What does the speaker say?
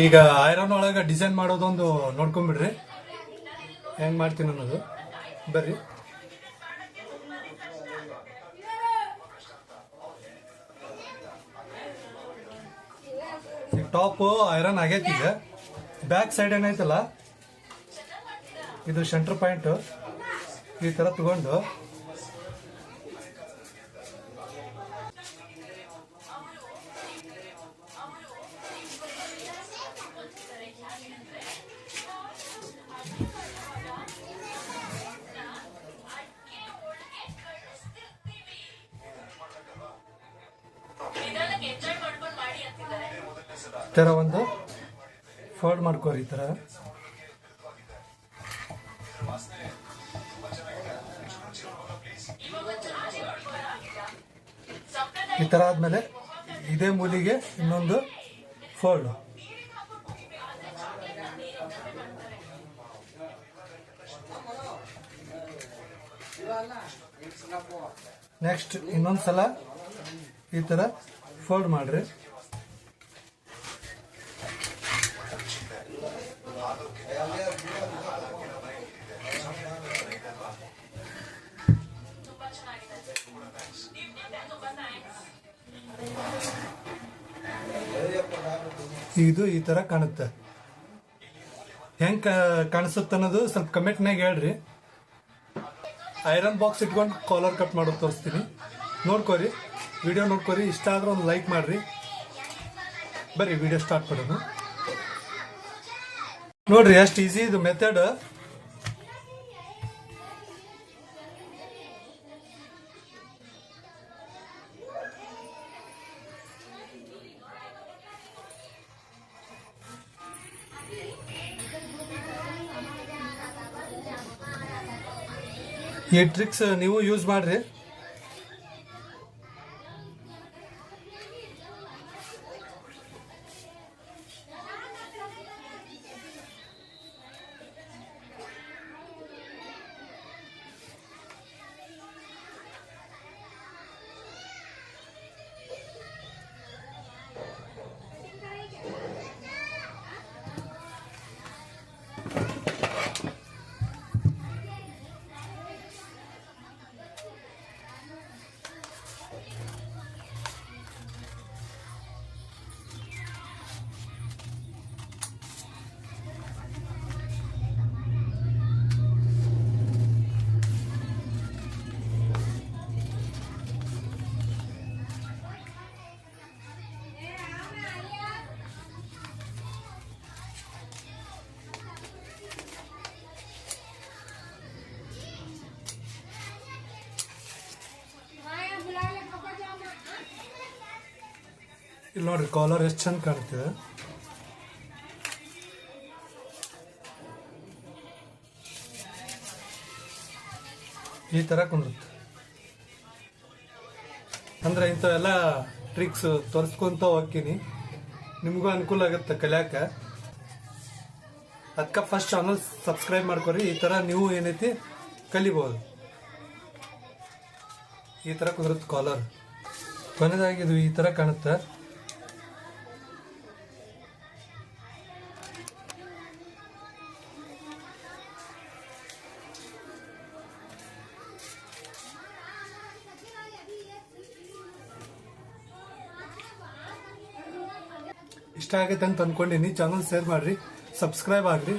ಈಗ ಐರನ್ ಒಳಗೆ ಡಿಸೈನ್ ಮಾಡೋದೊಂದು ನೋಡ್ಕೊಂಡ್ಬಿಡ್ರಿ ಹೆಂಗ್ ಮಾಡ್ತೀನಿ ಅನ್ನೋದು. ಬರ್ರಿ. ಈಗ ಟಾಪ್ ಐರನ್ ಆಗೈತಿ. ಈಗ ಬ್ಯಾಕ್ ಸೈಡ್ ಏನೈತಲ್ಲ ಇದು ಸೆಂಟರ್ ಪಾಯಿಂಟ್ ಈ ತರ ತಗೊಂಡು ಈ ತರ ಒಂದು ಫೋಲ್ಡ್ ಮಾಡ್ಕೋರಿ. ಈ ತರ ಈ ತರ ಆದ್ಮೇಲೆ ಇದೇ ಮೂಲಿಗೆ ಇನ್ನೊಂದು ಫೋಲ್ಡ್. ನೆಕ್ಸ್ಟ್ ಇನ್ನೊಂದ್ಸಲ ಈ ತರ ಫೋಲ್ಡ್ ಮಾಡ್ರಿ. ಇದು ಈ ತರ ಕಾಣುತ್ತೆ. ಹೆಂಗ್ ಕಾಣಿಸುತ್ತೆ ಅನ್ನೋದು ಸ್ವಲ್ಪ ಕಮೆಂಟ್ನಾಗ ಹೇಳ್ರಿ. ಐರನ್ ಬಾಕ್ಸ್ ಇಟ್ಕೊಂಡು ಕಾಲರ್ ಕಟ್ ಮಾಡೋದು ತೋರಿಸ್ತೀನಿ, ನೋಡ್ಕೋರಿ. ವಿಡಿಯೋ ನೋಡ್ಕೋರಿ. ಇಷ್ಟ ಆದ್ರೆ ಒಂದು ಲೈಕ್ ಮಾಡ್ರಿ. ಬರ್ರಿ ವಿಡಿಯೋ ಸ್ಟಾರ್ಟ್ ಮಾಡೋಣ. ನೋಡ್ರಿ ಎಷ್ಟು ಈಸಿ ಇದು ಮೆಥಡ್. ಈ ಟ್ರಿಕ್ಸ್ ನೀವು ಯೂಸ್ ಮಾಡ್ರಿ. ಇಲ್ಲಿ ನೋಡ್ರಿ ಕಾಲರ್ ಎಷ್ಟು ಚಂದ ಕಾಣ್ತಿದೆ. ಈ ತರ ಕುಂದುತ್ತೆ. ಅಂದ್ರೆ ಇಂಥವೆಲ್ಲ ಟ್ರಿಕ್ಸ್ ತೋರಿಸ್ಕೊಂತ ಹೋಗ್ತೀನಿ, ನಿಮಗೂ ಅನುಕೂಲ ಆಗುತ್ತೆ ಕಲಿಯಾಕ. ಅದಕ್ಕೆ ಫಸ್ಟ್ ಚಾನಲ್ ಸಬ್ಸ್ಕ್ರೈಬ್ ಮಾಡ್ಕೊರಿ. ಈ ತರ ನೀವು ಏನೈತಿ ಕಲಿಬಹುದು. ಈ ತರ ಕುಂದಿರುತ್ತೆ ಕಾಲರ್. ಕೊನೆದಾಗಿ ಇದು ಈ ತರ ಕಾಣುತ್ತೆ. ಇಷ್ಟ ಆಗೈತೆ ಅಂತ ಅನ್ಕೊಂಡಿನಿ. ಚಾನಲ್ ಶೇರ್ ಮಾಡ್ರಿ, ಸಬ್ಸ್ಕ್ರೈಬ್ ಆಗ್ರಿ.